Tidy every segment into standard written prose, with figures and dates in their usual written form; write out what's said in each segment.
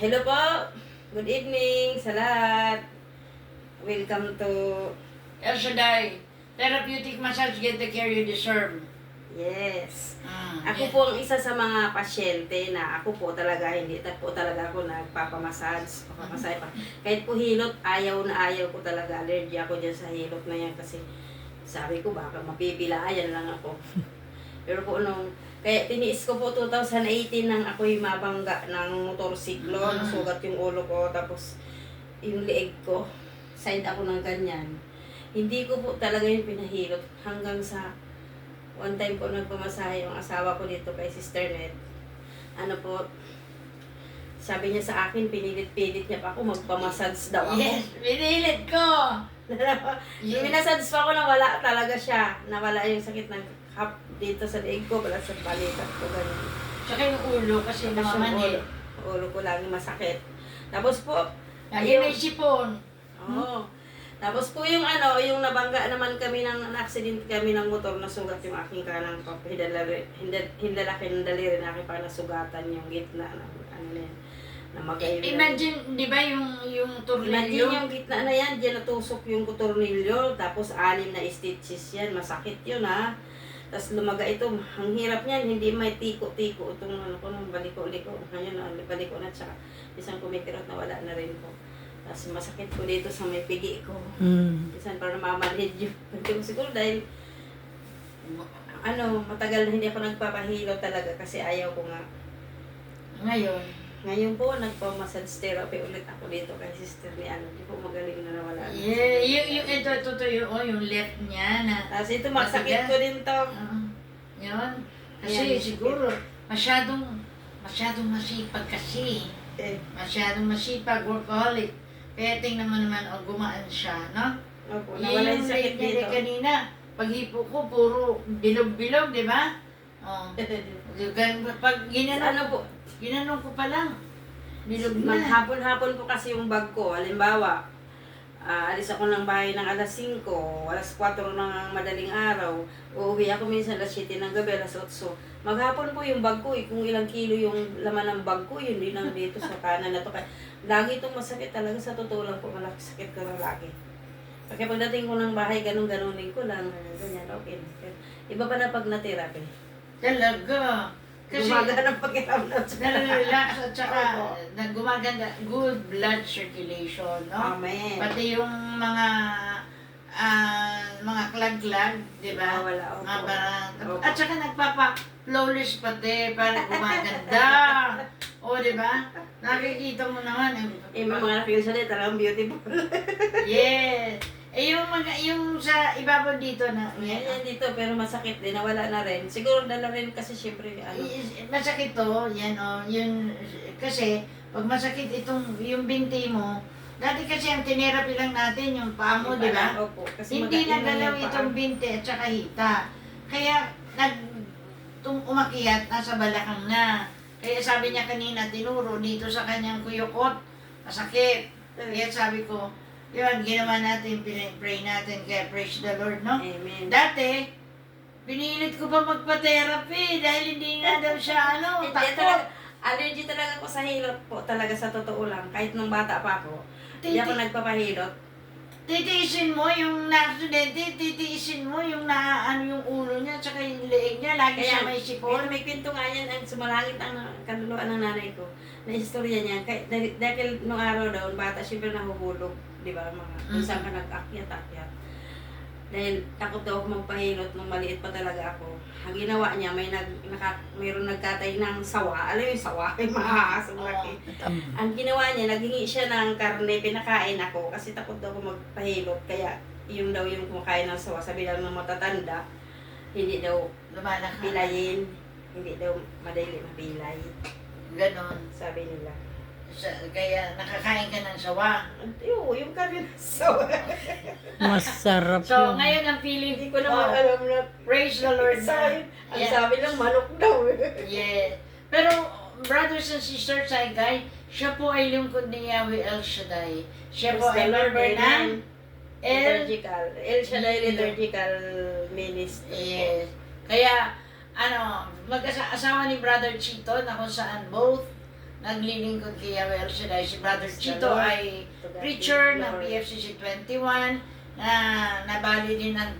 Hello po. Good evening sa lahat. Welcome to... El Shaddai, therapeutic massage, get the care you deserve. Yes. Ako Yeah. po ang isa sa mga pasyente na ako po talaga, hindi po talaga ako nagpapamassage, papamassage pa. Kahit po hilot, ayaw na ayaw ko talaga. Allergy ako dyan sa hilot na yan kasi sabi ko baka mapipilayan lang ako. Pero po kaya tiniis ko po 2018 nang ako'y mabangga ng motorsiklo, nasugat yung ulo ko, tapos yung leeg ko, side ako ng ganyan. Hindi ko po talaga yung pinahilot hanggang sa one time po nagpamasahe yung asawa ko dito kay Sister Net. Ano po, sabi niya sa akin, pinilit-pilit niya pa ako, magpamassage daw ako. Yes, pinilit ko. Yung minassage pa ako, nawala talaga siya. Nawala yung sakit ng dito sa leeg ko, wala sa balikat ko, ganyan. Tsaka yung ulo kasi Tapos yung namamanhid. ulo ko lagi masakit. Tapos po, Lagi may sipon. oo. Tapos po yung yung nabangga naman kami na-accident kami ng motor, nasugat yung aking kanang hindalaki ng daliri na aking pa nasugatan yung gitna ng na magayon. Imagine, di ba yung tornilyo? Imagine yung gitna na yan, diyan natusok yung tornilyo, tapos 6 na stitches yan, masakit yun ha. Tapos lumaga ito, ang hirap niyan, hindi may tiko-tiko itong baliko-liko. Ngayon, baliko na, tsaka isang kumikirot na wala na rin po. Tapos masakit ko dito sa may pigi ko. Isang parang namamanhid yun. Siguro dahil, matagal na hindi ako nagpapahilo talaga kasi ayaw ko nga. Ngayon po, nagpa-massage therapy ulit ako dito kay sister ni Hindi po magaling na nawala. Yeah, ito yung left niya na. Tapos ito, masakit ko din to. Yun. Kasi Ayan. siguro, masyadong masipag kasi. Masyadong masipag, workaholic. Kaya tingnan mo naman, gumaan siya, no? Opo, nawala yung sakit niya dito. kanina. Paghipo ko, puro bilog-bilog, di ba? Oh. Pag ginanong ko pa lang. Bilog na. Maghapon-hapon po kasi yung bag ko. Halimbawa, alis ako ng bahay ng alas 5, alas 4 ng madaling araw. Uuwi ako minsan alas 7 ng gabi, alas 8. Maghapon po yung bag ko. Kung ilang kilo yung laman ng bag ko, yun din ang dito sa kanan na to. Lagi itong masakit talaga, sa totoo lang po, malaki sakit ko na lagi. Kaya pagdating ko ng bahay, ganun-ganunin ko lang, ganyan, okay. Iba pa na pag na-therapy. Talaga. Kasi Gumagaan ang pakiramdam sa nare-relax at saka gumaganda, good blood circulation, no? Amen. Pati yung mga klag-klag, di ba? Wala, opo. Mga barang. Opo. At saka nagpapa-flawless pati para gumaganda. O, di ba? Nakikita mo naman. Yung mga nakikita siya talagang beautiful. Yes. Yung sa ibabaw dito na, Yan dito, pero masakit din, nawala na rin. Siguro dala rin kasi syempre, masakit to, yun, kasi, pag masakit yung binti mo, dati kasi ang tinerapy lang natin, yung paa mo, di ba? Opo. Kasi Hindi magaling nagalaw yung paa. itong binti at saka hita. Kaya, umakyat, nasa balakang na. Kaya sabi niya kanina, tinuro dito sa kanyang kuyukot, masakit. Kaya sabi ko, yun, ginawa natin, pray natin, kaya praise the Lord, no? Amen. Dati, pinilit ko pa magpa-therapy dahil hindi nga daw siya, Hindi takot. talaga, allergy talaga ko sa hilot po, talaga sa totoo lang. Kahit nung bata pa ako, hindi ako nagpapahilot. Titiisin mo yung na-accidente, titiisin mo yung yung ulo niya, tsaka yung leeg niya, lagi siya may sipon. Kaya may kwento nga yan, ang sumalangit ang kaluluwa ng nanay ko, na istorya niya. Dahil nung araw daw, bata, siyempre nahuhulog, di ba, kung saan ka nag-akyat-akyat. Dahil takot daw ako magpahilot nung maliit pa talaga ako. Ang ginawa niya, mayroon nagkatay ng sawa. Alam yung sawa, yung mahahasong laki. Ang ginawa niya, naghingi siya ng karne, pinakain ako kasi takot daw ako magpahilot. Kaya yung daw yung kumakain ng sawa, sabi lang ng matatanda, hindi daw Lumalakad. pilayin, hindi daw madali mapilay, Ganon. sabi nila. Kaya nakakain ka ng sawa. Yung karne ng sawa. Masarap So, yun. ngayon ang feeling Hindi ko naman alam na praise the Lord sabi, na. ang sabi lang manok daw. Yeah. Pero, brothers and sisters, guys, siya po ay lingkod ni Yahweh El Shaddai. Siya po ay member ng Liturgical. El Shaddai Liturgical Ministry. Yes. Kaya, mag-asawa ni Brother Chito na kung saan both naglilingkod kay Yahweh El Shaddai. Si Brother Chito Lord. ay To God preacher be ng glory. PFCC 21 na nabali din ang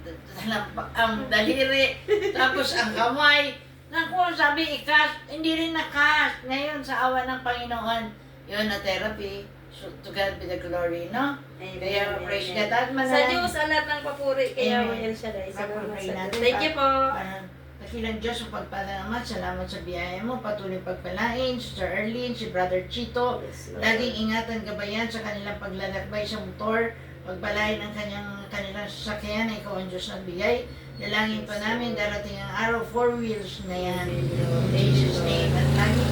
daliri, tapos ang kamay. Naku, sabi ikas, hindi rin nakas. Ngayon sa awa ng Panginoon, yun na therapy. So, to God be the glory, no? Amen, Kaya amen, praise amen. God. At Sa manalangin- Diyos, ang lahat ng papuri kaya Amen. mo El Shaddai. Salamat Papuri sa natin. Diyos. Thank you po. Dakilang Diyos sa pagpalamat. Salamat sa biyaya mo. Patuloy pagpalain. Sister Erlene, si Brother Chito. Yes, Lord. Laging ingatan, gabayan sa kanilang paglalakbay sa motor. Pagpalain ang kanilang sasakyan na ikaw ang Diyos nagbigay. Dalangin pa namin darating ang araw, 4 wheels na yan. In Jesus' name. At lagi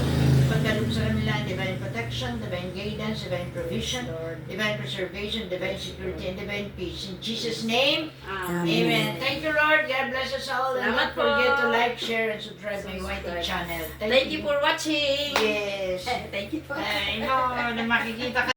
pagkaloob sa kanila ang divine protection, divine guidance, divine provision, Lord. divine preservation, divine security, and divine peace. In Jesus' name, Amen. Amen. Thank you, Lord. God bless us all. And Salamat don't forget po. to like, share, and subscribe my YT Subscribe. channel. Thank you for watching. Yes. Thank you po. Ay, no, na makikita ka.